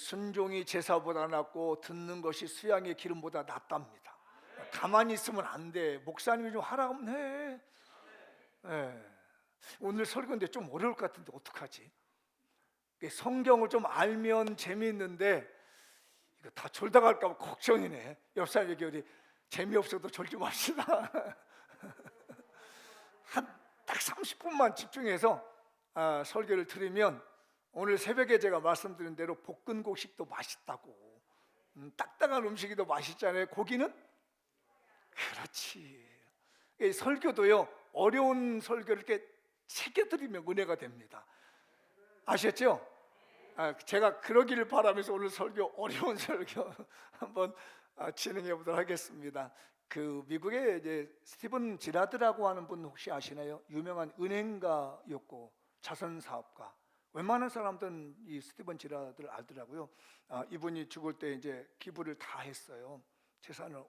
순종이 제사보다 낫고 듣는 것이 수양의 기름보다 낫답니다. 가만히 있으면 안 돼. 목사님이 좀 하라면 해. 예. 오늘 설교인데 좀 어려울 것 같은데 어떡하지? 성경을 좀 알면 재미있는데 이거 다 졸다 갈까 봐 걱정이네. 옆 사람에게 우리 재미없어도 졸지 맙시다. 한 딱 30분만 집중해서 설교를 들으면, 오늘 새벽에 제가 말씀드린 대로 볶은 곡식도 맛있다고, 딱딱한 음식이 더 맛있잖아요. 고기는? 그렇지. 이 설교도요, 어려운 설교를 이렇게 새겨드리면 은혜가 됩니다. 아셨죠? 제가 그러기를 바라면서 오늘 설교, 어려운 설교 한번 진행해 보도록 하겠습니다. 그 미국의 이제 스티븐 지라드라고 하는 분 혹시 아시나요? 유명한 은행가였고 자선사업가. 웬만한 사람들은 이 스티븐 지라드를 알더라고요. 이분이 죽을 때 이제 기부를 다 했어요. 재산을,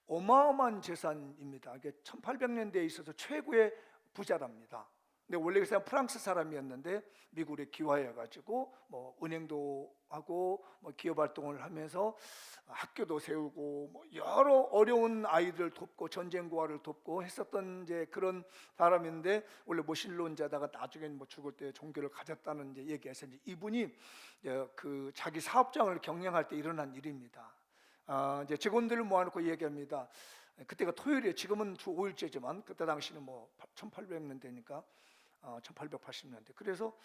어마어마한 재산입니다. 이게 1800년대에 있어서 최고의 부자랍니다. 근데 원래 그 사람 프랑스 사람이었는데 미국에 귀화해가지고 뭐 은행도 하고 뭐 기업 활동을 하면서 학교도 세우고 뭐 여러 어려운 아이들 돕고 전쟁 고아를 돕고 했었던 이제 그런 사람인데, 원래 모신론자다가 나중에 뭐 죽을 때 종교를 가졌다는 이제 얘기해서 이제 이분이 그 자기 사업장을 경영할 때 일어난 일입니다. 이제 직원들을 모아놓고 얘기합니다. 그때가 토요일이에요. 지금은 주 5일제지만 그때 당시는 뭐 1800년대니까 1880년대. 그래서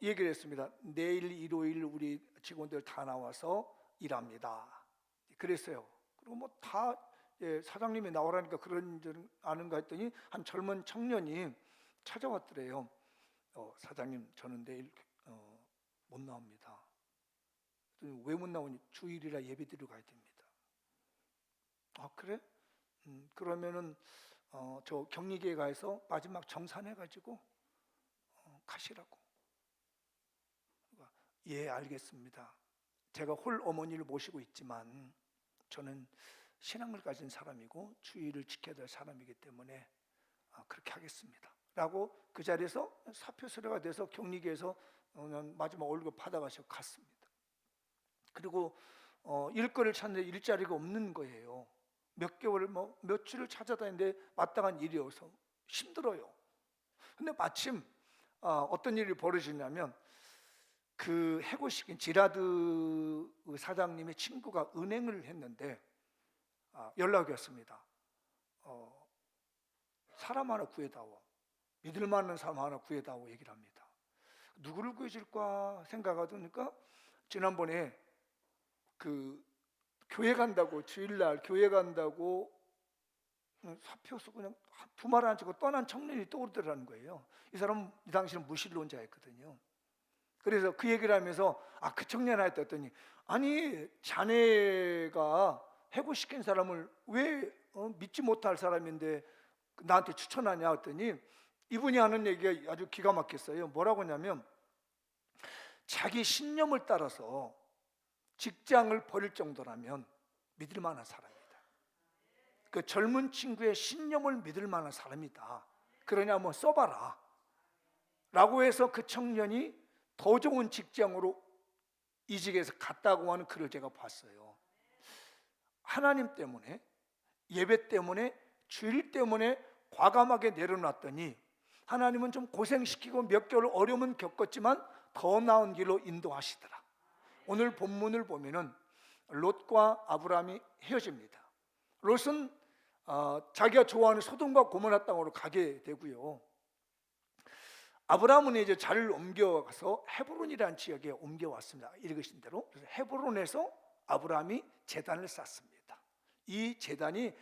얘기를 했습니다. 내일 일요일 우리 직원들 다 나와서 일합니다. 그랬어요. 그리고 뭐 다 사장님이 나오라니까 그런 줄 아는가 했더니 한 젊은 청년이 찾아왔더래요. 사장님, 저는 내일 못 나옵니다. 왜 못 나오니? 주일이라 예배드리러 가야 됩니다. 그래? 그러면은 저 격리계에 가서 마지막 정산해가지고 가시라고. 예, 알겠습니다. 제가 홀 어머니를 모시고 있지만 저는 신앙을 가진 사람이고 주의를 지켜야 될 사람이기 때문에 그렇게 하겠습니다 라고 그 자리에서 사표 수료가 돼서 격리계에서 마지막 월급 받아가시고 갔습니다. 그리고 일거리를 찾는데 일자리가 없는 거예요. 몇 개월 뭐 며칠을 찾아다니는데 마땅한 일이어서 힘들어요. 근데 마침 어떤 일이 벌어지냐면, 그 해고시킨 지라드 사장님의 친구가 은행을 했는데 연락이 왔습니다. 사람 하나 구해다오, 믿을 만한 사람 하나 구해다오 얘기를 합니다. 누구를 구해줄까 생각하니까 지난번에 그 교회 간다고, 주일날 교회 간다고 사표서 그냥 두 말 안 치고 떠난 청년이 떠오르더라는 거예요. 이 사람은 이 당시는 무신론자였거든요. 그래서 그 얘기를 하면서 그 청년한테 했더니, 아니 자네가 해고시킨 사람을 왜 믿지 못할 사람인데 나한테 추천하냐 했더니, 이분이 하는 얘기가 아주 기가 막혔어요. 뭐라고 하냐면, 자기 신념을 따라서 직장을 버릴 정도라면 믿을 만한 사람이다. 그 젊은 친구의 신념을 믿을 만한 사람이다. 그러냐 뭐 써봐라 라고 해서 그 청년이 더 좋은 직장으로 이직해서 갔다고 하는 글을 제가 봤어요. 하나님 때문에, 예배 때문에, 주일 때문에 과감하게 내려놨더니 하나님은 좀 고생시키고 몇 개월 어려움은 겪었지만 더 나은 길로 인도하시더라. 오늘 본문을 보면은 롯과 아브라함이 헤어집니다. 롯은 자기가 좋아하는 소돔과 고모라 땅으로 가게 되고요. 아브라함은 이제 자리를 옮겨가서 헤브론이라는 지역에 옮겨왔습니다. 읽으신 대로. 그래서 헤브론에서 아브라함이 제단을 쌓습니다. 이 제단이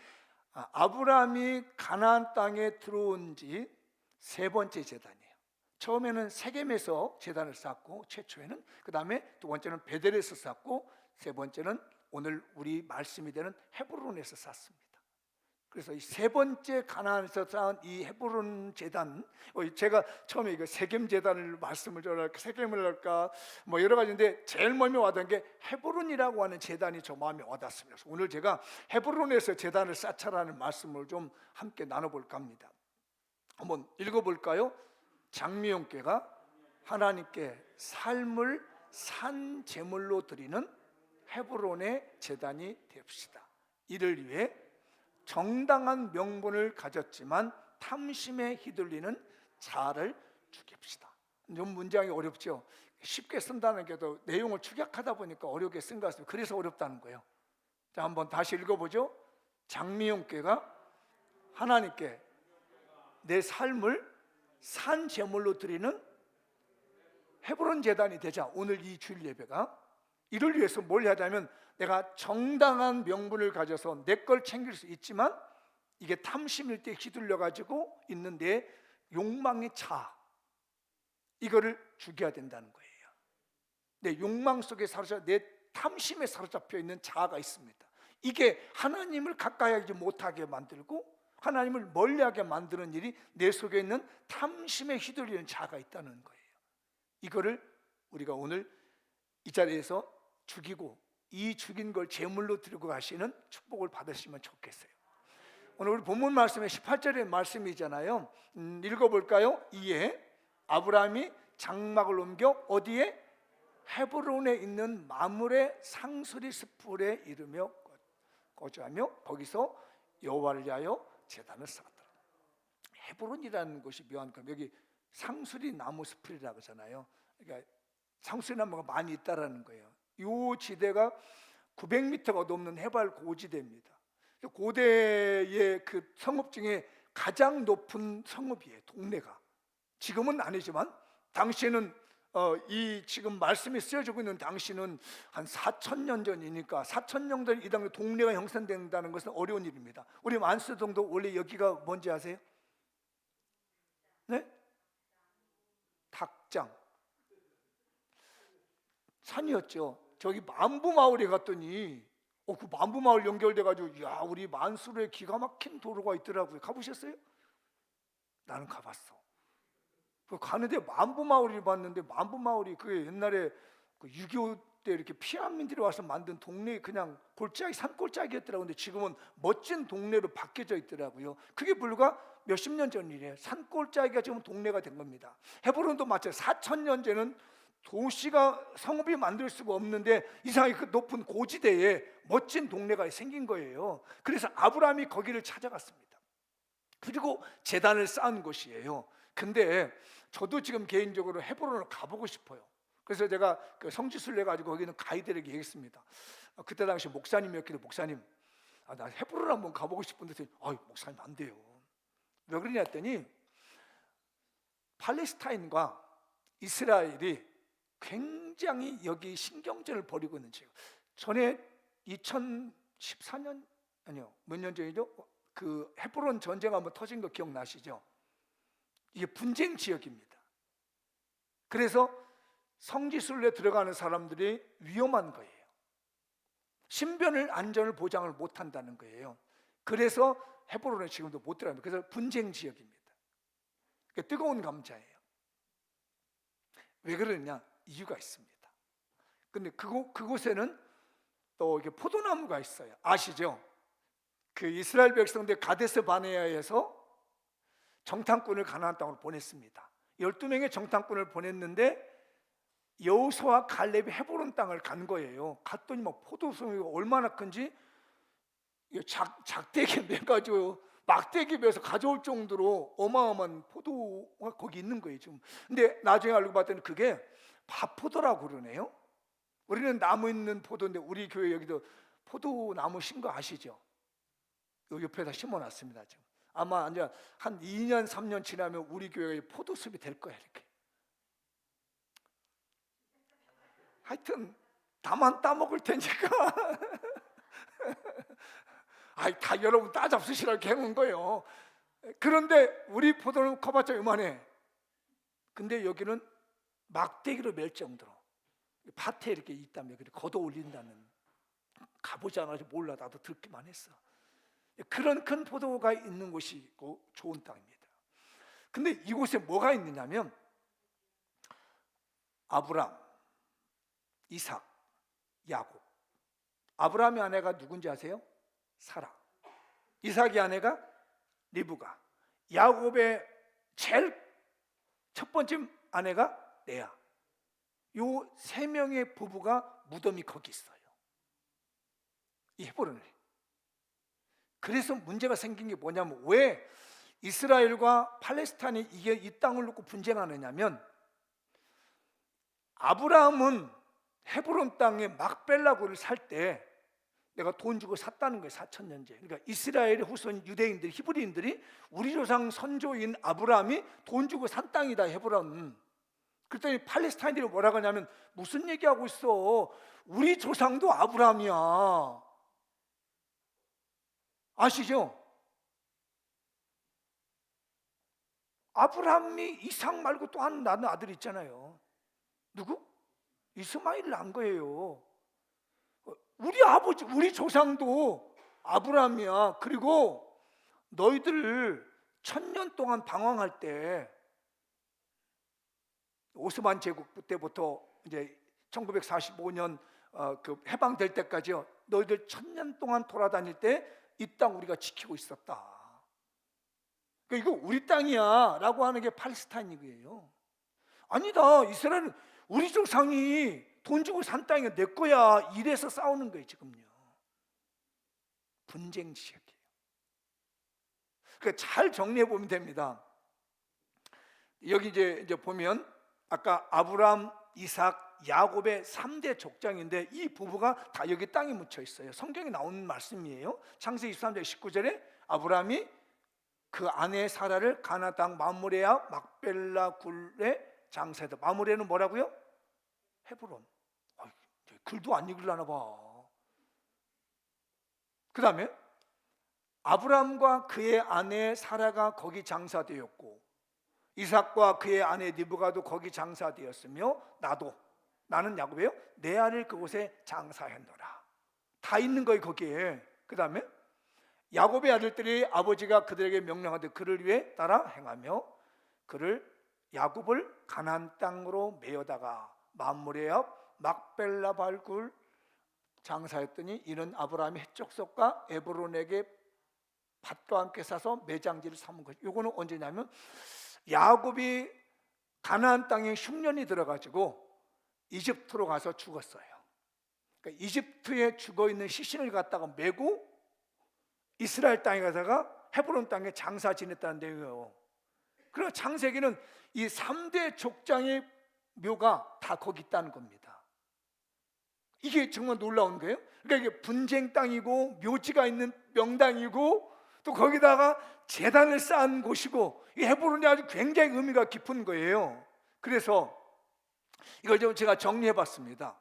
아브라함이 가나안 땅에 들어온 지 세 번째 제단이에요. 처음에는 세겜에서 제단을 쌓고 최초에는, 그 다음에 두 번째는 베델에서 쌓고, 세 번째는 오늘 우리 말씀이 되는 헤브론에서 쌓습니다. 그래서 이 세 번째 가나안에서 쌓은 이 헤브론 제단, 제가 처음에 이거 세겜 제단을 말씀을 전할까, 세겜을 할까 뭐 여러 가지인데 제일 마음에 와닿은 게 헤브론이라고 하는 제단이 저 마음에 와닿습니다. 그래서 오늘 제가 헤브론에서 제단을 쌓자라는 말씀을 좀 함께 나눠볼까 합니다. 한번 읽어볼까요? 장미용께가 하나님께 삶을 산 제물로 드리는 헤브론의 제단이 됩시다. 이를 위해 정당한 명분을 가졌지만 탐심에 휘둘리는 자를 죽입시다. 좀 문장이 어렵죠. 쉽게 쓴다는 게도 내용을 축약하다 보니까 어렵게 쓴 것 같습니다. 그래서 어렵다는 거예요. 자, 한번 다시 읽어보죠. 장미용께가 하나님께 내 삶을 산 제물로 드리는 헤브론 제단이 되자. 오늘 이 주일 예배가 이를 위해서 뭘 해야 하냐면, 내가 정당한 명분을 가져서 내 걸 챙길 수 있지만 이게 탐심일 때 휘둘려 가지고 있는 내 욕망의 차, 이거를 죽여야 된다는 거예요. 내 욕망 속에 사로잡혀, 내 탐심에 사로잡혀 있는 자아가 있습니다. 이게 하나님을 가까이 하지 못하게 만들고 하나님을 멀리하게 만드는 일이 내 속에 있는 탐심에 휘둘리는 자아가 있다는 거예요. 이거를 우리가 오늘 이 자리에서 죽이고, 이 죽인 걸 제물로 들고 가시는 축복을 받으시면 좋겠어요. 오늘 우리 본문 말씀의 18절의 말씀이잖아요. 읽어볼까요? 이에 아브라함이 장막을 옮겨 어디에? 헤브론에 있는 마므레 상수리 스풀에 이르며 거주하며 거기서 여호와를 위하여 제단을 쌓았더라. 헤브론이라는 곳이 묘한 거, 여기 상수리 나무 스풀이라고 하잖아요. 그러니까 상수리 나무가 많이 있다라는 거예요. 이 지대가 900m가 넘는 해발 고지대입니다. 고대의 그 성읍 중에 가장 높은 성읍이에요, 동네가. 지금은 아니지만 당시에는 이 지금 말씀이 쓰여지고 있는 당시는 한 4,000년 전이니까 4,000년 전 이 당시 동네가 형성된다는 것은 어려운 일입니다. 우리 만수동도 원래 여기가 뭔지 아세요? 네? 닭장 산이었죠. 저기 만부마을에 갔더니 그 만부마을 연결돼가지고, 야, 우리 만수르에 기가 막힌 도로가 있더라고요. 가보셨어요? 나는 가봤어. 가는데 만부마을을 봤는데, 만부마을이 그 옛날에 그 6.25 때 이렇게 피난민들이 와서 만든 동네, 그냥 골짜기, 산골짜기였더라고요. 근데 지금은 멋진 동네로 바뀌어져 있더라고요. 그게 불과 몇십 년 전 일이에요. 산골짜기가 지금 동네가 된 겁니다. 헤브론도 마찬가지로 4,000년 전에는 도시가, 성읍이 만들 수가 없는데 이상하게 그 높은 고지대에 멋진 동네가 생긴 거예요. 그래서 아브라함이 거기를 찾아갔습니다. 그리고 제단을 쌓은 곳이에요. 근데 저도 지금 개인적으로 헤브론을 가보고 싶어요. 그래서 제가 그 성지순례 가지고 거기는 가이드에게 얘기했습니다. 그때 당시 목사님이었길래, 목사님, 나 헤브론 한번 가보고 싶은데, 목사님 안 돼요. 왜 그러냐 했더니, 팔레스타인과 이스라엘이 굉장히 여기 신경전을 벌이고 있는 지금. 전에 2014년 아니요, 몇 년 전이죠? 그 헤브론 전쟁 한번 터진 거 기억나시죠? 이게 분쟁 지역입니다. 그래서 성지순례 들어가는 사람들이 위험한 거예요. 신변을, 안전을 보장을 못 한다는 거예요. 그래서 헤브론에 지금도 못 들어갑니다. 그래서 분쟁 지역입니다. 그러니까 뜨거운 감자예요. 왜 그러느냐? 이유가 있습니다. 근데 그곳에는 또 이게 포도나무가 있어요. 아시죠? 그 이스라엘 백성들 가데스 바네아에서 정탐꾼을 가나안 땅으로 보냈습니다. 12명의 정탐꾼을 보냈는데 여호수아와 갈렙이 헤브론 땅을 간 거예요. 갔더니 막 포도송이가 얼마나 큰지 작대기 매가지고 막대기 매서 가져올 정도로 어마어마한 포도가 거기 있는 거예요 지금. 근데 나중에 알고 봤더니 그게 밥포도라고 그러네요. 우리는 나무 있는 포도인데, 우리 교회 여기도 포도나무 신 거 아시죠? 여기 옆에다 심어놨습니다 지금. 아마 이제 한 2년 3년 지나면 우리 교회에 포도숲이 될 거야 이렇게. 하여튼 다만 따먹을 테니까 다 여러분 따잡수시라고 해놓은 거예요. 그런데 우리 포도는 커봤자 요만해. 근데 여기는 막대기로 멜 정도로 밭에 이렇게 있다며 걷어 올린다는, 가보지 않아서 몰라. 나도 듣기만 했어. 그런 큰 포도가 있는 곳이고 좋은 땅입니다. 근데 이곳에 뭐가 있느냐면, 아브람, 이삭, 야곱. 아브람의 아내가 누군지 아세요? 사라. 이삭의 아내가 리브가. 야곱의 제일 첫 번째 아내가 레아. 요 세 명의 부부가 무덤이 거기 있어요. 이 헤브론에. 그래서 문제가 생긴 게 뭐냐면, 왜 이스라엘과 팔레스타인이 이게 이 땅을 놓고 분쟁하느냐면, 아브라함은 헤브론 땅에 막벨라굴을 살 때 내가 돈 주고 샀다는 거예요. 4,000년 전. 그러니까 이스라엘의 후손 유대인들, 히브리인들이 우리 조상 선조인 아브라함이 돈 주고 산 땅이다, 헤브론. 그랬더니 팔레스타인들이 뭐라고 하냐면, 무슨 얘기하고 있어, 우리 조상도 아브라함이야. 아시죠? 아브라함이 이삭 말고 또 한 낳은 아들 있잖아요. 누구? 이스마엘을 낳은 거예요. 우리 아버지, 우리 조상도 아브라함이야. 그리고 너희들 1,000년 동안 방황할 때, 오스만 제국 때부터 이제 1945년 그 해방될 때까지요, 너희들 1,000년 동안 돌아다닐 때 이 땅 우리가 지키고 있었다. 그러니까 이거 우리 땅이야 라고 하는 게 팔레스타인이에요. 아니다, 이스라엘은 우리 조상이 돈 주고 산 땅이 내 거야, 이래서 싸우는 거예요 지금요. 분쟁 지역이에요. 그러니까 잘 정리해 보면 됩니다. 여기 이제 보면 아까 아브람, 이삭, 야곱의 3대 족장인데, 이 부부가 다 여기 땅에 묻혀 있어요. 성경에 나오는 말씀이에요. 창세기 23장 19절에 아브람이 그 아내 사라를 가나안 땅 마므레아 막벨라 굴에 장사했다. 마므레는 뭐라고요? 헤브론. 글도 안 읽으려나 봐. 그 다음에 아브람과 그의 아내 사라가 거기 장사되었고, 이삭과 그의 아내 리브가도 거기 장사되었으며, 나는 야곱이요, 내 아를 그곳에 장사했노라. 다 있는 거예요 거기에. 그 다음에 야곱의 아들들이 아버지가 그들에게 명령하되 그를 위해 따라 행하며 야곱을 가나안 땅으로 메어다가 만물의 앞 막벨라 발굴 장사했더니, 이는 아브라함이 해족속과 에브론에게 밭과 함께 사서 매장지를 삼은 거죠. 이거는 언제냐면, 야곱이 가나안 땅에 흉년이 들어가지고 이집트로 가서 죽었어요. 그러니까 이집트에 죽어있는 시신을 갖다가 메고 이스라엘 땅에 가다가 헤브론 땅에 장사 지냈다는 내용이에요. 그리고 창세기는 이 3대 족장의 묘가 다 거기 있다는 겁니다. 이게 정말 놀라운 거예요. 그러니까 이게 분쟁 땅이고 묘지가 있는 명당이고, 또 거기다가 제단을 쌓은 곳이고, 이 헤브론이 아주 굉장히 의미가 깊은 거예요. 그래서 이걸 좀 제가 정리해 봤습니다.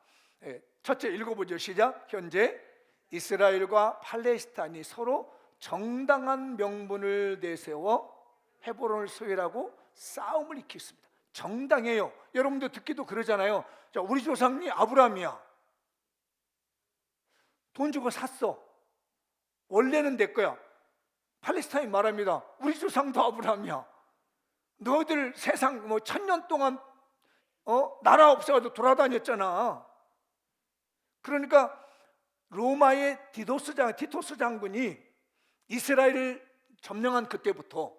첫째 읽어보죠. 시작. 현재 이스라엘과 팔레스타인이 서로 정당한 명분을 내세워 헤브론을 소유하고 싸움을 일으켰습니다. 정당해요. 여러분도 듣기도 그러잖아요. 자, 우리 조상이 아브라함이야. 돈 주고 샀어. 원래는 내 거야. 팔레스타인 말합니다. 우리 조상도 아브라함이야. 너희들 세상 1,000년 동안 나라 없어가지고 돌아다녔잖아. 그러니까 로마의 티토스 장군이 이스라엘을 점령한 그때부터,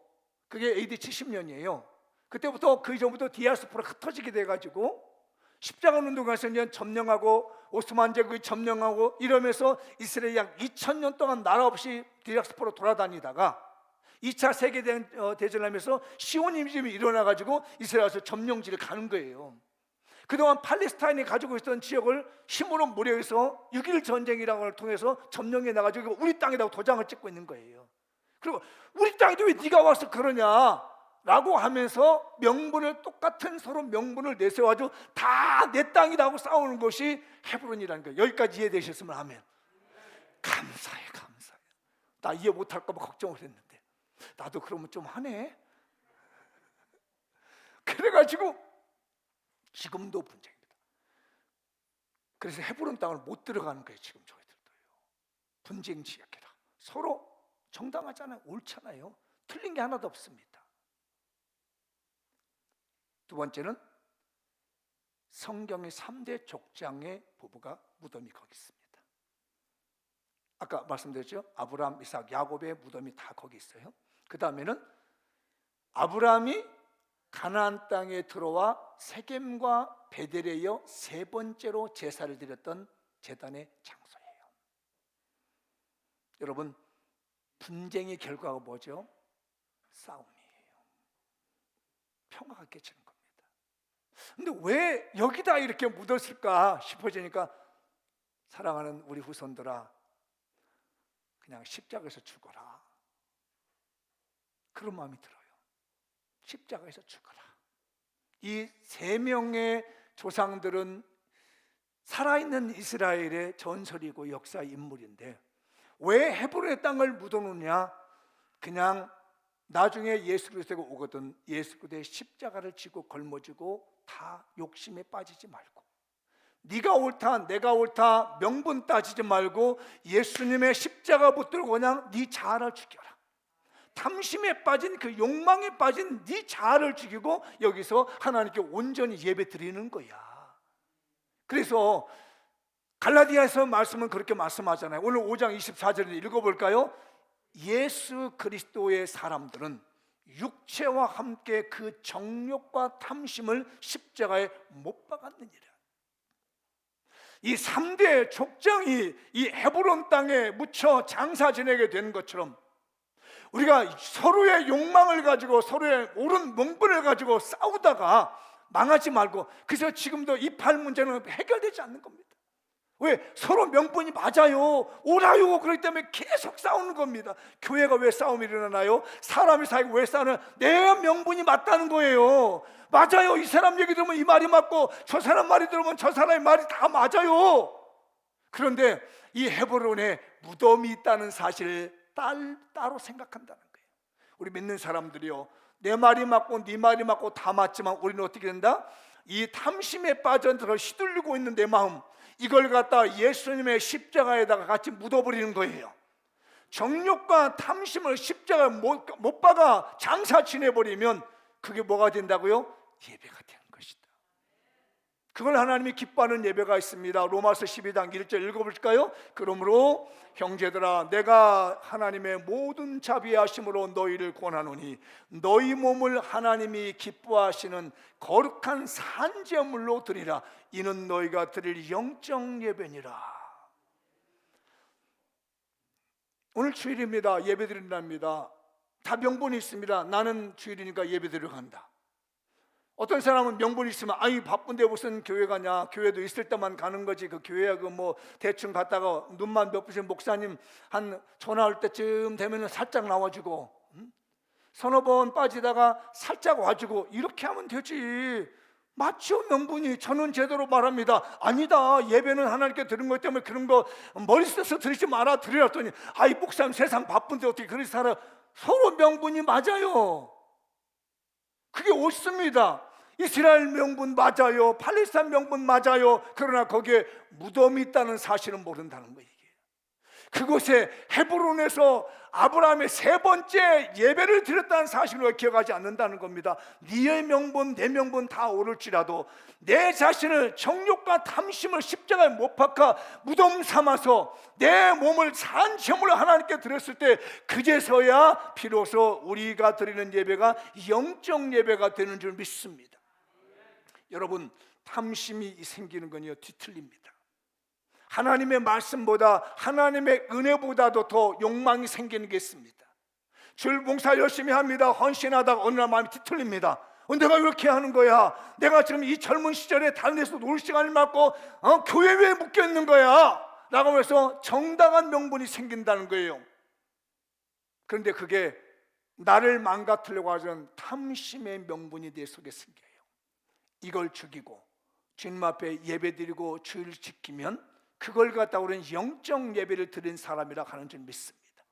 그게 AD 70년이에요. 그때부터 그 전부터 디아스포라가 흩어지게 돼가지고 십자가 운동에서 점령하고 오스만 제국이 점령하고 이러면서 이스라엘이 약 2,000년 동안 나라 없이 디아스포라 돌아다니다가 2차 세계대전을 하면서 시오니즘이 일어나가지고 이스라엘에서 점령지를 가는 거예요. 그동안 팔레스타인이 가지고 있던 지역을 힘으로 무력해서 6.1 전쟁이라는 걸 통해서 점령해 나가지고 우리 땅에다가 도장을 찍고 있는 거예요. 그리고 우리 땅에도 왜 네가 와서 그러냐 라고 하면서 똑같은 서로 명분을 내세워가지고 다 내 땅이라고 싸우는 것이 헤브론이라는 거예요. 여기까지 이해되셨으면 하면 감사해요. 나 이해 못할까 봐 걱정을 했는데, 나도 그러면 좀 하네. 그래가지고 지금도 분쟁입니다. 그래서 헤브론 땅을 못 들어가는 거예요. 지금 저희들도요. 분쟁 지역이라. 서로 정당하잖아요. 옳잖아요. 틀린 게 하나도 없습니다. 두 번째는 성경의 3대 족장의 부부가 무덤이 거기 있습니다. 아까 말씀드렸죠. 아브라함, 이삭, 야곱의 무덤이 다 거기 있어요. 그 다음에는 아브라함이 가나안 땅에 들어와 세겜과 베델에 이어 세 번째로 제사를 드렸던 제단의 장소예요. 여러분, 분쟁의 결과가 뭐죠? 싸움이에요. 평화가 깨지는 겁니다. 근데 왜 여기다 이렇게 묻었을까 싶어지니까, 사랑하는 우리 후손들아, 그냥 십자가에서 죽어라, 그런 마음이 들어요. 십자가에서 죽어라. 이 세 명의 조상들은 살아있는 이스라엘의 전설이고 역사 인물인데, 왜 헤브론의 땅을 묻어놓냐? 그냥 나중에 예수 그리스도가 오거든 예수 그리스도의 십자가를 지고 걸머지고 다 욕심에 빠지지 말고, 네가 옳다 내가 옳다 명분 따지지 말고 예수님의 십자가 붙들고 그냥 네 자아를 죽여라. 탐심에 빠진, 그 욕망에 빠진 네 자아를 죽이고 여기서 하나님께 온전히 예배 드리는 거야. 그래서 갈라디아에서 말씀은 그렇게 말씀하잖아요. 오늘 5장 24절을 읽어볼까요? 예수 그리스도의 사람들은 육체와 함께 그 정욕과 탐심을 십자가에 못 박았느니라. 이 3대 족장이 이 헤브론 땅에 묻혀 장사 지내게 된 것처럼, 우리가 서로의 욕망을 가지고 서로의 옳은 명분을 가지고 싸우다가 망하지 말고, 그래서 지금도 이 팔 문제는 해결되지 않는 겁니다. 왜? 서로 명분이 맞아요, 옳아요. 그렇기 때문에 계속 싸우는 겁니다. 교회가 왜 싸움이 일어나나요? 사람이 사이가 왜 싸우나요? 내 명분이 맞다는 거예요. 맞아요. 이 사람 얘기 들으면 이 말이 맞고, 저 사람 말이 들으면 저 사람의 말이 다 맞아요. 그런데 이 헤브론에 무덤이 있다는 사실을 따로 생각한다는 거예요. 우리 믿는 사람들이요, 내 말이 맞고 네 말이 맞고 다 맞지만 우리는 어떻게 된다? 이 탐심에 빠져들어 휘둘리고 있는 내 마음, 이걸 갖다 예수님의 십자가에다가 같이 묻어버리는 거예요. 정욕과 탐심을 십자가에 못 박아 장사 지내버리면 그게 뭐가 된다고요? 예배가 되는 것이다. 그걸 하나님이 기뻐하는 예배가 있습니다. 로마서 12장 1절 읽어볼까요? 그러므로 형제들아, 내가 하나님의 모든 자비하심으로 너희를 권하노니 너희 몸을 하나님이 기뻐하시는 거룩한 산제물로 드리라. 이는 너희가 드릴 영적 예배니라. 오늘 주일입니다. 예배 드린답니다. 다 명분이 있습니다. 나는 주일이니까 예배 드리러 간다. 어떤 사람은 명분이 있으면, 아이 바쁜데 무슨 교회 가냐, 교회도 있을 때만 가는 거지, 그 교회야 그 뭐 대충 갔다가 눈만 몇 분씩 목사님 한 전화할 때쯤 되면 살짝 나와주고, 서너 번 빠지다가 살짝 와주고, 이렇게 하면 되지. 맞죠? 명분이. 저는 제대로 말합니다. 아니다, 예배는 하나님께 드린 것 때문에 그런 거 머리 써서 드리지 마라, 드리랬더니, 아이 목사님 세상 바쁜데 어떻게 그렇게 살아. 서로 명분이 맞아요. 그게 옳습니다. 이스라엘 명분 맞아요, 팔레스타인 명분 맞아요. 그러나 거기에 무덤이 있다는 사실은 모른다는 거예요. 그곳에 헤브론에서 아브라함의 세 번째 예배를 드렸다는 사실을 기억하지 않는다는 겁니다. 네의 명분 내 명분 다 오를지라도 내 자신을 정욕과 탐심을 십자가에 못 박아 무덤 삼아서 내 몸을 산제물로 하나님께 드렸을 때, 그제서야 비로소 우리가 드리는 예배가 영적 예배가 되는 줄 믿습니다. 여러분, 탐심이 생기는 건요, 뒤틀립니다. 하나님의 말씀보다, 하나님의 은혜보다도 더 욕망이 생기는 게 있습니다. 줄 봉사 열심히 합니다. 헌신하다가 어느 날 마음이 뒤틀립니다. 내가 왜 이렇게 하는 거야? 내가 지금 이 젊은 시절에 다른 데서 놀 시간을 맞고 교회에 왜 묶여 있는 거야? 라고 해서 정당한 명분이 생긴다는 거예요. 그런데 그게 나를 망가뜨리려고 하는 탐심의 명분이 내 속에 생겨요. 이걸 죽이고 주님 앞에 예배드리고 주일을 지키면 그걸 갖다 우리는 영적 예배를 드린 사람이라 하는 줄 믿습니다.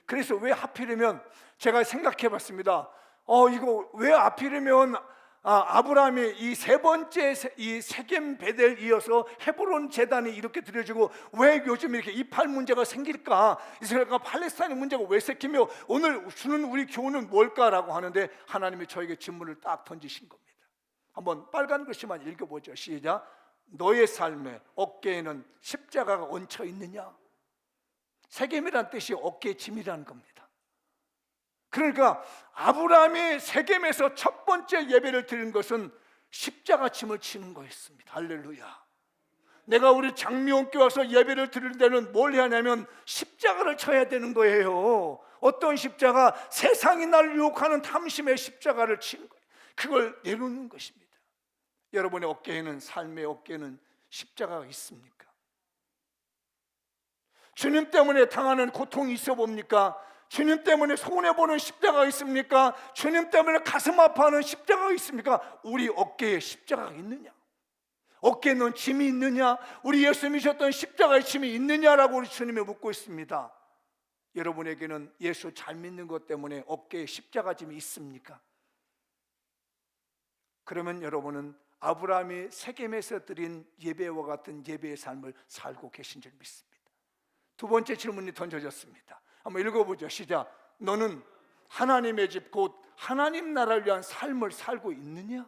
그래서 왜 하필이면, 제가 생각해 봤습니다. 이거 왜 하필이면 아브라함이 이 세 번째 이 세겜 베델 이어서 헤브론 제단이 이렇게 드려지고 왜 요즘 이렇게 이팔 문제가 생길까? 이스라엘과 팔레스타인 문제가 왜 생기며 오늘 주는 우리 교훈은 뭘까라고 하는데, 하나님이 저에게 질문을 딱 던지신 겁니다. 한번 빨간 글씨만 읽어보죠. 시작. 너의 삶의 어깨에는 십자가가 얹혀 있느냐? 세겜이란 뜻이 어깨에 짐이라는 겁니다. 그러니까 아브라함이 세겜에서 첫 번째 예배를 드린 것은 십자가 짐을 지는 거였습니다. 할렐루야. 내가 우리 장미원교회 와서 예배를 드릴 때는 뭘 해야 하냐면 십자가를 쳐야 되는 거예요. 어떤 십자가? 세상이 나를 유혹하는 탐심의 십자가를 치는 거예요. 그걸 내놓는 것입니다. 여러분의 어깨에는, 삶의 어깨에는 십자가가 있습니까? 주님 때문에 당하는 고통이 있어 봅니까? 주님 때문에 손해보는 십자가가 있습니까? 주님 때문에 가슴 아파하는 십자가가 있습니까? 우리 어깨에 십자가가 있느냐? 어깨에는 짐이 있느냐? 우리 예수님이셨던 십자가의 짐이 있느냐라고 우리 주님이 묻고 있습니다. 여러분에게는 예수 잘 믿는 것 때문에 어깨에 십자가 짐이 있습니까? 그러면 여러분은 아브라함이 세겜에서 드린 예배와 같은 예배의 삶을 살고 계신 줄 믿습니다. 두 번째 질문이 던져졌습니다. 한번 읽어보죠. 시작. 너는 하나님의 집 곧 하나님 나라를 위한 삶을 살고 있느냐?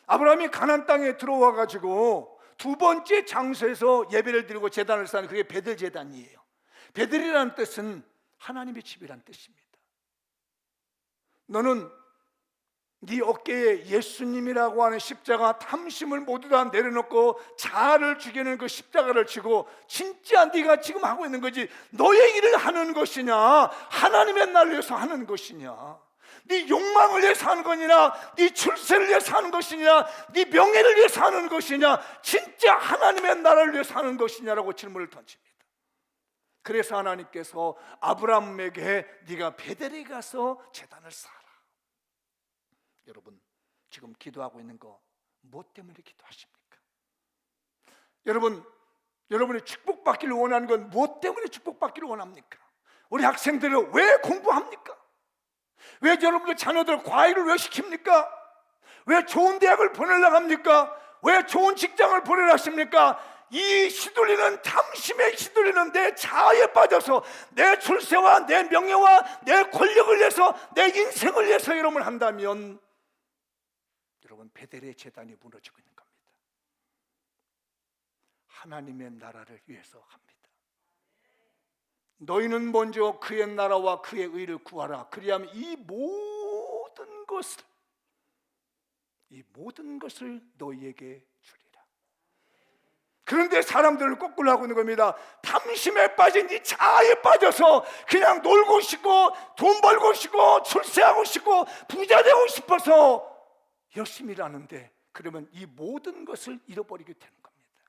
아브라함이 가나안 땅에 들어와 가지고 두 번째 장소에서 예배를 드리고 제단을 쌓는, 그게 베들 제단이에요. 베들이라는 뜻은 하나님의 집이라는 뜻입니다. 너는 네 어깨에 예수님이라고 하는 십자가, 탐심을 모두 다 내려놓고 자아를 죽이는 그 십자가를 지고 진짜 네가 지금 하고 있는 거지, 너의 일을 하는 것이냐, 하나님의 나라를 위해서 하는 것이냐, 네 욕망을 위해서 하는 거냐, 네 출세를 위해서 하는 것이냐, 네 명예를 위해서 하는 것이냐, 진짜 하나님의 나라를 위해서 하는 것이냐라고 질문을 던집니다. 그래서 하나님께서 아브라함에게 네가 베델에 가서 제단을 쌓아라. 여러분, 지금 기도하고 있는 거 무엇 때문에 기도하십니까? 여러분이 축복받기를 원하는 건 무엇 때문에 축복받기를 원합니까? 우리 학생들은 왜 공부합니까? 왜 여러분들 자녀들 과외를 왜 시킵니까? 왜 좋은 대학을 보내려고 합니까? 왜 좋은 직장을 보내려 하십니까? 이 시들리는 탐심에 시들리는 내 자아에 빠져서 내 출세와 내 명예와 내 권력을 위해서, 내 인생을 위해서 여러분 한다면 여러분, 베델의 제단이 무너지고 있는 겁니다. 하나님의 나라를 위해서 합니다. 너희는 먼저 그의 나라와 그의 의를 구하라. 그리하면 이 모든 것을 너희에게 주리라. 그런데 사람들을 거꾸로 하고 있는 겁니다. 탐심에 빠진 이 자아에 빠져서 그냥 놀고 싶고 돈 벌고 싶고 출세하고 싶고 부자 되고 싶어서 열심히 일하는데, 그러면 이 모든 것을 잃어버리게 되는 겁니다.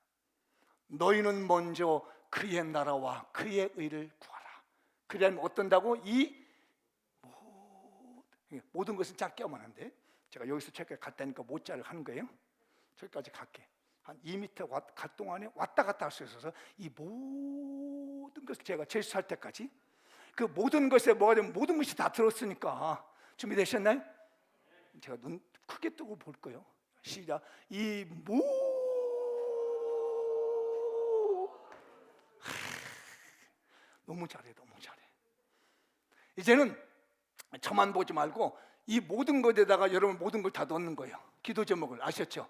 너희는 먼저 그의 나라와 그의 의를 구하라. 그러면 어떤다고? 이 모든 것은 작게 하면 안 돼. 제가 여기서 저기까지 갔다니까 모자를 하는 거예요. 저기까지 갈게. 한 2m 갈 동안에 왔다 갔다 할 수 있어서 이 모든 것을 제가 제수할 때까지, 그 모든 것에 뭐가 되면 모든 것이 다 들었으니까 준비되셨나요? 제가 눈 크게 뜨고 볼 거예요. 시작. 너무 잘해, 너무 잘해. 이제는 저만 보지 말고 이 모든 것에다가 여러분 모든 걸 다 넣는 거예요. 기도 제목을 아셨죠?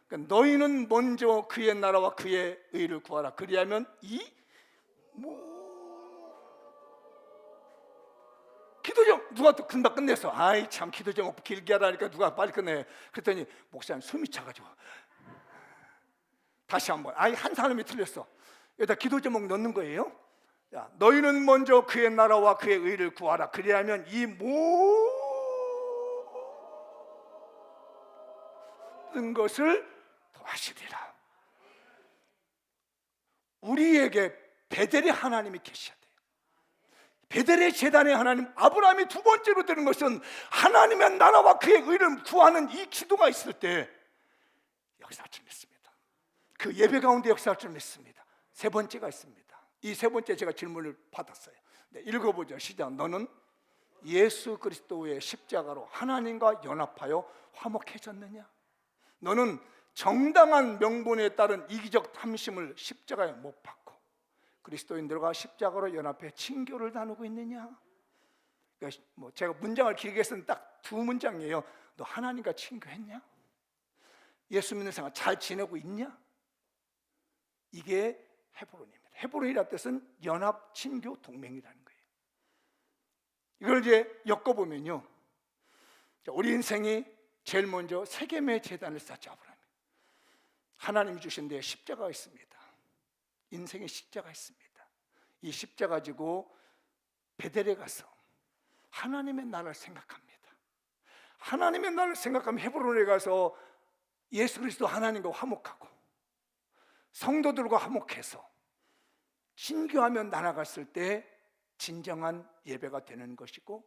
그러니까 너희는 먼저 그의 나라와 그의 의를 구하라. 그리하면 기도 제목 누가 또 금방 끝냈어. 아이 참, 기도 제목 길게 하라니까 누가 빨리 끝내. 그랬더니 목사님 숨이 차가지고 다시 한번, 한 사람이 틀렸어. 여기다 기도 제목 넣는 거예요. 자, 너희는 먼저 그의 나라와 그의 의를 구하라. 그리하면 이 모든 것을 더하시리라. 우리에게 베델의 하나님이 계셔야 돼요. 베델의 제단의 하나님, 아브라함이 두 번째로 드는 것은 하나님의 나라와 그의 의를 구하는 이 기도가 있을 때 역사할 줄 믿습니다. 그 예배 가운데 역사할 줄 믿습니다. 세 번째가 있습니다. 이 세 번째 제가 질문을 받았어요. 네, 읽어보죠. 시작. 너는 예수 그리스도의 십자가로 하나님과 연합하여 화목해졌느냐? 너는 정당한 명분에 따른 이기적 탐심을 십자가에 못 박고 그리스도인들과 십자가로 연합해 친교를 나누고 있느냐? 그러니까 제가 문장을 길게 쓴 딱 두 문장이에요. 너 하나님과 친교했냐? 예수 믿는 생활 잘 지내고 있냐? 이게 헤브론입니다. 헤브론이라는 뜻은 연합, 친교, 동맹이라는 거예요. 이걸 이제 엮어보면요, 우리 인생이 제일 먼저 세겜의 제단을 쌓죠. 아브라함이. 하나님이 주신 데 십자가가 있습니다. 인생의 십자가가 있습니다. 이 십자가 가지고 베델에 가서 하나님의 나라를 생각합니다. 하나님의 나라를 생각하면 헤브론에 가서 예수 그리스도 하나님과 화목하고 성도들과 화목해서 신교하며 나아갔을 때 진정한 예배가 되는 것이고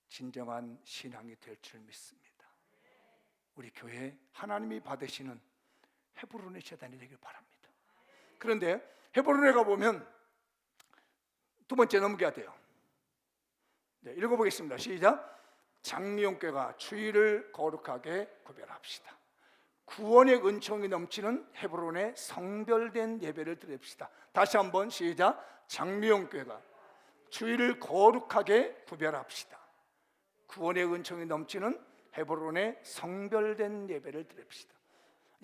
진정한 신앙이 될 줄 믿습니다. 우리 교회에 하나님이 받으시는 헤브론의 제단이 되길 바랍니다. 그런데 헤브론에 가보면 두 번째 넘겨야 돼요. 네, 읽어보겠습니다. 시작. 장미용교가 주일을 거룩하게 구별합시다. 구원의 은총이 넘치는 헤브론의 성별된 예배를 드립시다. 다시 한번 시작. 장미용교가 주일을 거룩하게 구별합시다. 구원의 은총이 넘치는 헤브론의 성별된 예배를 드립시다.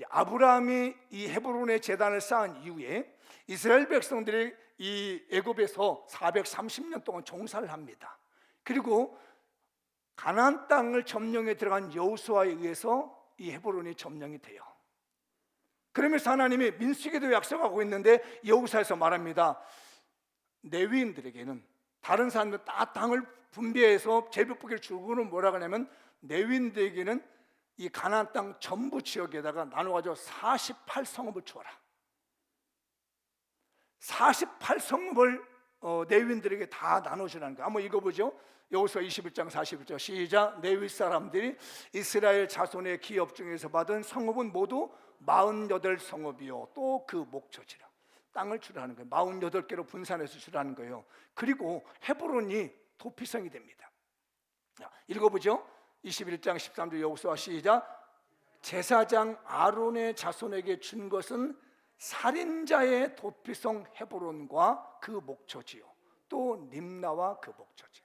아브라함이 이 헤브론의 제단을 쌓은 이후에 이스라엘 백성들이 이 애굽에서 430년 동안 종살을 합니다. 그리고 가나안 땅을 점령해 들어간 여호수아에 의해서 이 헤브론이 점령이 돼요. 그러면서 하나님이 민수기도 약속하고 있는데 여호수아에서 말합니다. 레위인들에게는 다른 사람들 다 땅을 분배해서 제비뽑기를 주고는 뭐라고 하냐면 레위인들에게는 이 가나안 땅 전부 지역에다가 나눠가지고 48성읍을 주어라. 48성읍을 레위인들에게 다 나눠주라는 거예요. 한번 읽어보죠. 여호수아 21장 41절 시작. 레위 사람들이 이스라엘 자손의 기업 중에서 받은 성읍은 모두 48성읍이요 또 그 목초지라. 땅을 주라는 거예요. 48개로 분산해서 주라는 거예요. 그리고 헤브론이 도피성이 됩니다. 읽어보죠. 21장 13절 여호수아 시작. 제사장 아론의 자손에게 준 것은 살인자의 도피성 헤브론과 그 목초지요 또 림나와 그 목초지.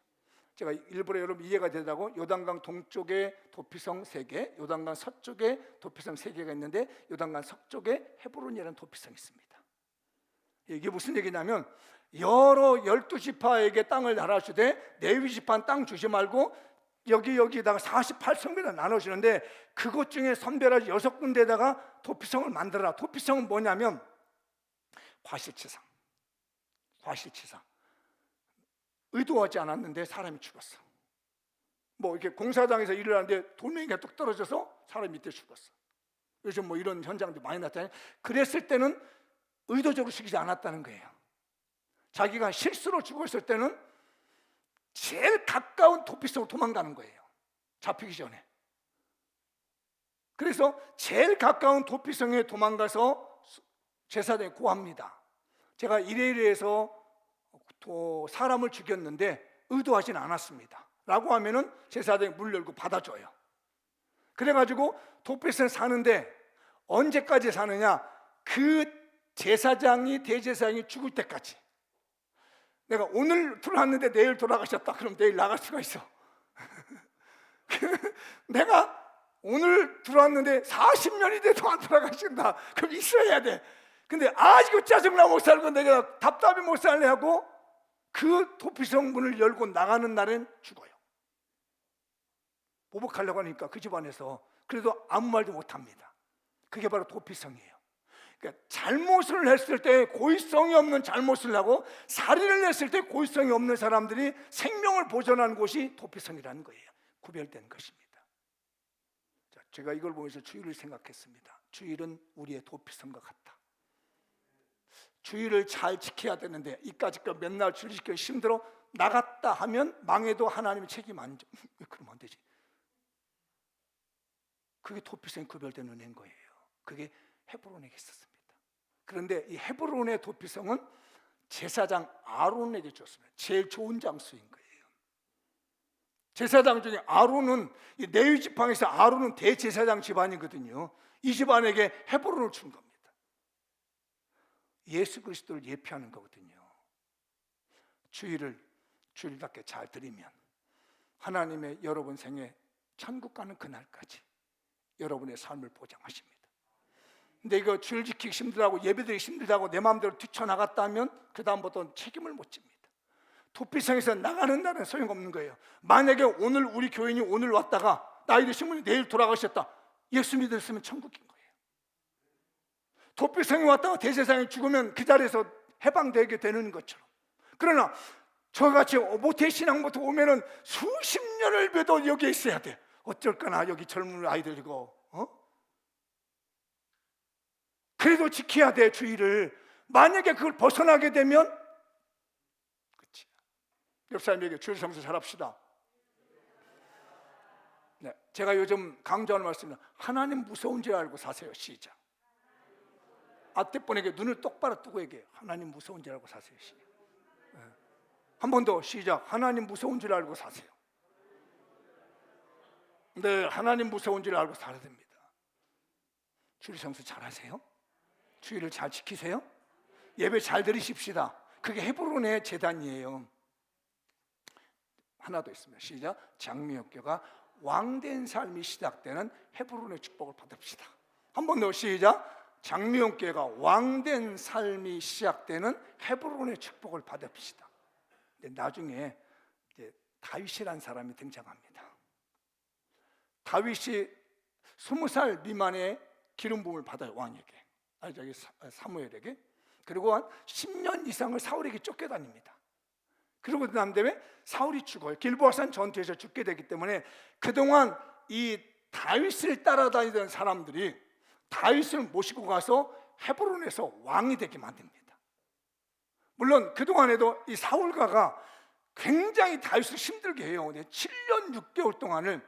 제가 일부러 여러분 이해가 되다고 요단강 동쪽에 도피성 3개, 요단강 서쪽에 도피성 3개가 있는데 요단강 서쪽에 헤브론이라는 도피성이 있습니다. 이게 무슨 얘기냐면 여러 12지파에게 땅을 나눠주되 레위 지파는 땅 주지 말고 여기다가 48성배를 나눠주는데 그것 중에 선별하지 6군데다가 도피성을 만들어라. 도피성은 뭐냐면 과실치상. 의도하지 않았는데 사람이 죽었어. 뭐 이렇게 공사장에서 일을 하는데 돌멩이가 뚝 떨어져서 사람이 밑에 죽었어. 요즘 뭐 이런 현장도 많이 나타나요. 그랬을 때는 의도적으로 죽이지 않았다는 거예요. 자기가 실수로 죽었을 때는 제일 가까운 도피성으로 도망가는 거예요. 잡히기 전에. 그래서 제일 가까운 도피성에 도망가서 제사장에 고합니다. 제가 이래이래해서 사람을 죽였는데 의도하진 않았습니다 라고 하면은 제사장이 문 열고 받아줘요. 그래가지고 도피성에 사는데 언제까지 사느냐? 그 제사장이 대제사장이 죽을 때까지. 내가 오늘 들어왔는데 내일 돌아가셨다 그럼 내일 나갈 수가 있어. 내가 오늘 들어왔는데 40년이 돼도 안 돌아가신다 그럼 있어야 돼. 근데 이거 짜증나 못 살고 내가 답답해 못 살래 하고 그 도피성 문을 열고 나가는 날엔 죽어요. 보복하려고 하니까 그 집안에서 그래도 아무 말도 못합니다. 그게 바로 도피성이에요. 그러니까 잘못을 했을 때 고의성이 없는 잘못을 하고 살인을 했을 때 고의성이 없는 사람들이 생명을 보존하는 곳이 도피성이라는 거예요. 구별된 것입니다. 자, 제가 이걸 보면서 주일을 생각했습니다. 주일은 우리의 도피성과 같다. 주일을 잘 지켜야 되는데 이까짓 거 맨날 주일 지키기 힘들어 나갔다 하면 망해도 하나님의 책임 안 져. 왜 그러면 안 되지? 그게 도피성이 구별된 은혜인 거예요. 그게 헤브론에게 있었습니다. 그런데 이 헤브론의 도피성은 제사장 아론에게 줬습니다. 제일 좋은 장소인 거예요. 제사장 중에 아론은 이 레위 지팡에서 아론은 대제사장 집안이거든요. 이 집안에게 헤브론을 준 겁니다. 예수 그리스도를 예표하는 거거든요. 주일답게 잘 드리면 하나님의 여러분 생에 천국 가는 그날까지 여러분의 삶을 보장하십니다. 근데 이거 주일 지키기 힘들다고 예배드리기 힘들다고 내 마음대로 뛰쳐나갔다면 그 다음부터는 책임을 못 집니다. 도피성에서 나가는 날은 소용없는 거예요. 만약에 오늘 우리 교인이 오늘 왔다가 나이 드신 분이 내일 돌아가셨다, 예수 믿었으면 천국인 거예요. 도피성에 왔다가 대제사장이 죽으면 그 자리에서 해방되게 되는 것처럼. 그러나 저같이 모태신앙부터 오면은 수십 년을 봬도 여기에 있어야 돼. 어쩔까나 여기 젊은 아이들이고, 그래도 지켜야 돼, 주의를. 만약에 그걸 벗어나게 되면, 그치. 옆 사람에게 주일 성수 잘합시다. 네, 제가 요즘 강조하는 말씀은 하나님 무서운 줄 알고 사세요. 시작. 앞에 분에게 눈을 똑바로 뜨고 얘기해요. 하나님 무서운 줄 알고 사세요. 시작. 네. 한 번 더 시작. 하나님 무서운 줄 알고 사세요. 네, 하나님 무서운 줄 알고 살아야 됩니다. 주일 성수 잘하세요? 주일을 잘 지키세요? 예배 잘 드리십시다. 그게 헤브론의 제단이에요. 하나 더 있습니다. 시작. 장미역교가 왕된 삶이 시작되는 헤브론의 축복을 받읍시다. 한 번 더 시작. 장미역교가 왕된 삶이 시작되는 헤브론의 축복을 받읍시다. 나중에 이제 다윗이라는 사람이 등장합니다. 다윗이 20살 미만의 기름 부음을 받아요. 왕에게, 사무엘에게. 그리고 한 10년 이상을 사울에게 쫓겨다닙니다. 그러고 난 다음에 사울이 죽어요. 길보아산 전투에서 죽게 되기 때문에 그동안 이 다윗을 따라다니던 사람들이 다윗을 모시고 가서 헤브론에서 왕이 되게 만듭니다. 물론 그동안에도 이 사울가가 굉장히 다윗을 힘들게 해요. 7년 6개월 동안을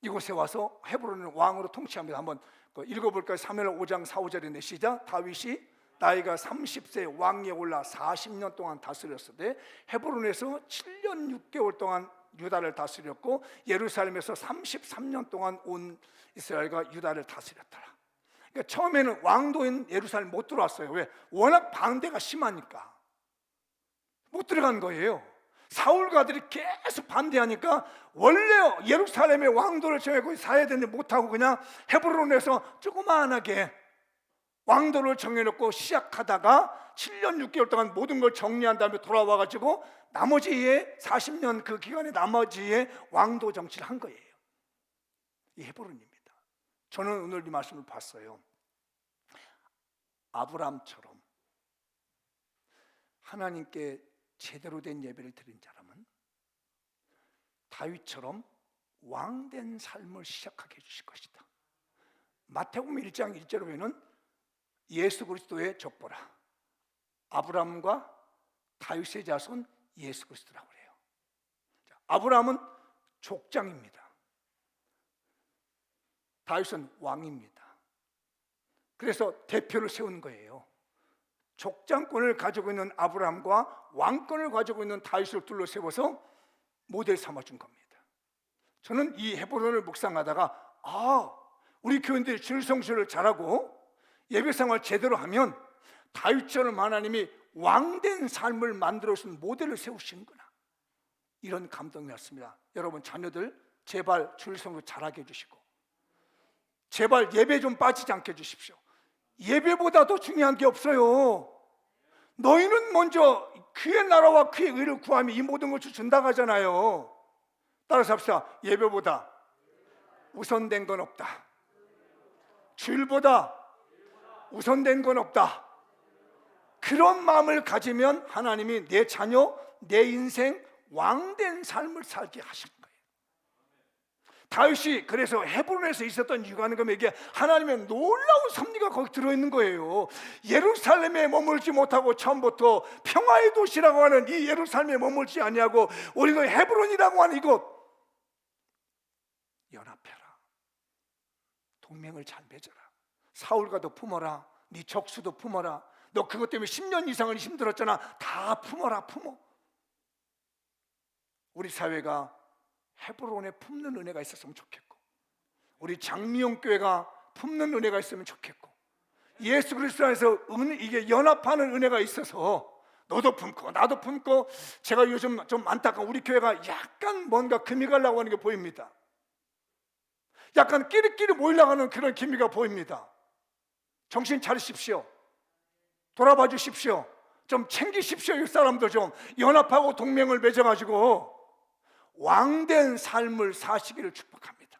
이곳에 와서 헤브론을 왕으로 통치합니다. 한번 읽어볼까요? 사무엘 5장 4, 5절인데 시작. 다윗이 나이가 30세에 왕위에 올라 40년 동안 다스렸으되 헤브론에서 7년 6개월 동안 유다를 다스렸고 예루살렘에서 33년 동안 온 이스라엘과 유다를 다스렸더라. 그러니까 처음에는 왕도인 예루살렘 못 들어왔어요. 왜? 워낙 반대가 심하니까 못 들어간 거예요. 사울가들이 계속 반대하니까 원래 예루살렘의 왕도를 정하고 사야 되는데 못하고 그냥 헤브론에서 조그마하게 왕도를 정해놓고 시작하다가 7년 6개월 동안 모든 걸 정리한 다음에 돌아와가지고 나머지의 40년 그 기간에 나머지의 왕도 정치를 한 거예요. 이 헤브론입니다. 저는 오늘 이 말씀을 봤어요. 아브라함처럼 하나님께 제대로 된 예배를 드린 사람은 다윗처럼 왕된 삶을 시작하게 해주실 것이다. 마태복음 1장 1절에 보면 예수 그리스도의 족보라, 아브라함과 다윗의 자손 예수 그리스도라고 그래요. 아브라함은 족장입니다. 다윗은 왕입니다. 그래서 대표를 세운 거예요. 족장권을 가지고 있는 아브라함과 왕권을 가지고 있는 다윗을 둘러세워서 모델 삼아준 겁니다. 저는 이 헤브론을 묵상하다가 우리 교인들이 주일성수를 잘하고 예배생활 제대로 하면 다윗처럼 하나님이 왕된 삶을 만들어주신 모델을 세우시는구나, 이런 감동이 났습니다. 여러분 자녀들 제발 주일성수 잘하게 해주시고 제발 예배 좀 빠지지 않게 해주십시오. 예배보다 더 중요한 게 없어요. 너희는 먼저 그의 나라와 그의 의를 구하면 이 모든 것을 준다고 하잖아요. 따라서 합시다. 예배보다 우선된 건 없다. 주일보다 우선된 건 없다. 그런 마음을 가지면 하나님이 내 자녀, 내 인생 왕된 삶을 살게 하실 거예요. 다윗이 그래서 헤브론에서 있었던 이유가 하는 거면 이게 하나님의 놀라운 섭리가 거기 들어있는 거예요. 예루살렘에 머물지 못하고 처음부터 평화의 도시라고 하는 이 예루살렘에 머물지 아니하고 우리도 헤브론이라고 하는 이곳 연합해라. 동맹을 잘 맺어라. 사울과도 품어라. 네 적수도 품어라. 너 그것 때문에 10년 이상을 힘들었잖아. 다 품어라. 품어. 우리 사회가 헤브론에 품는 은혜가 있었으면 좋겠고, 우리 장미영 교회가 품는 은혜가 있으면 좋겠고, 예수 그리스도 안에서 이게 연합하는 은혜가 있어서 너도 품고 나도 품고. 제가 요즘 좀 안타까운 우리 교회가 약간 뭔가 금이 가려고 하는 게 보입니다. 약간 끼리끼리 모이려고 하는 그런 기미가 보입니다. 정신 차리십시오. 돌아봐 주십시오. 좀 챙기십시오. 이 사람도 좀 연합하고 동맹을 맺어가지고 왕된 삶을 사시기를 축복합니다.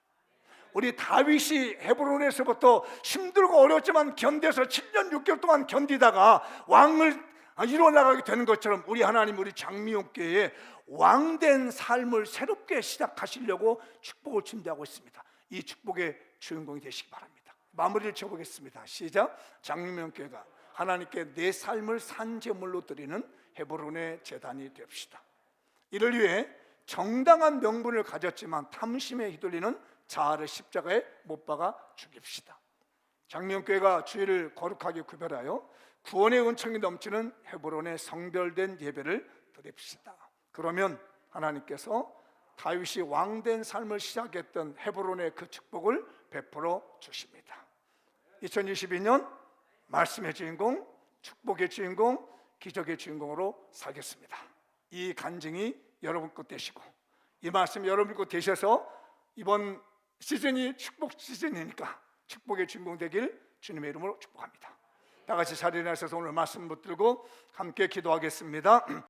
우리 다윗이 헤브론에서부터 힘들고 어렵지만 견뎌서 7년 6개월 동안 견디다가 왕을 이루어 나가게 되는 것처럼 우리 하나님, 우리 장미용교회에 왕된 삶을 새롭게 시작하시려고 축복을 준비하고 있습니다. 이 축복의 주인공이 되시기 바랍니다. 마무리를 쳐보겠습니다. 시작. 장미용교회가 하나님께 내 삶을 산제물로 드리는 헤브론의 제단이 됩시다. 이를 위해 정당한 명분을 가졌지만 탐심에 휘둘리는 자아를 십자가에 못 박아 죽입시다. 장미용교회가 주일을 거룩하게 구별하여 구원의 은총이 넘치는 헤브론의 성별된 예배를 드립시다. 그러면 하나님께서 다윗이 왕된 삶을 시작했던 헤브론의 그 축복을 베풀어 주십니다. 2022년 말씀의 주인공, 축복의 주인공, 기적의 주인공으로 살겠습니다. 이 간증이 여러분 것 되시고 이 말씀 여러분 것 되셔서 이번 시즌이 축복 시즌이니까 축복의 주인공 되길 주님의 이름으로 축복합니다. 다 같이 자리에 나셔서 오늘 말씀 붙들고 함께 기도하겠습니다.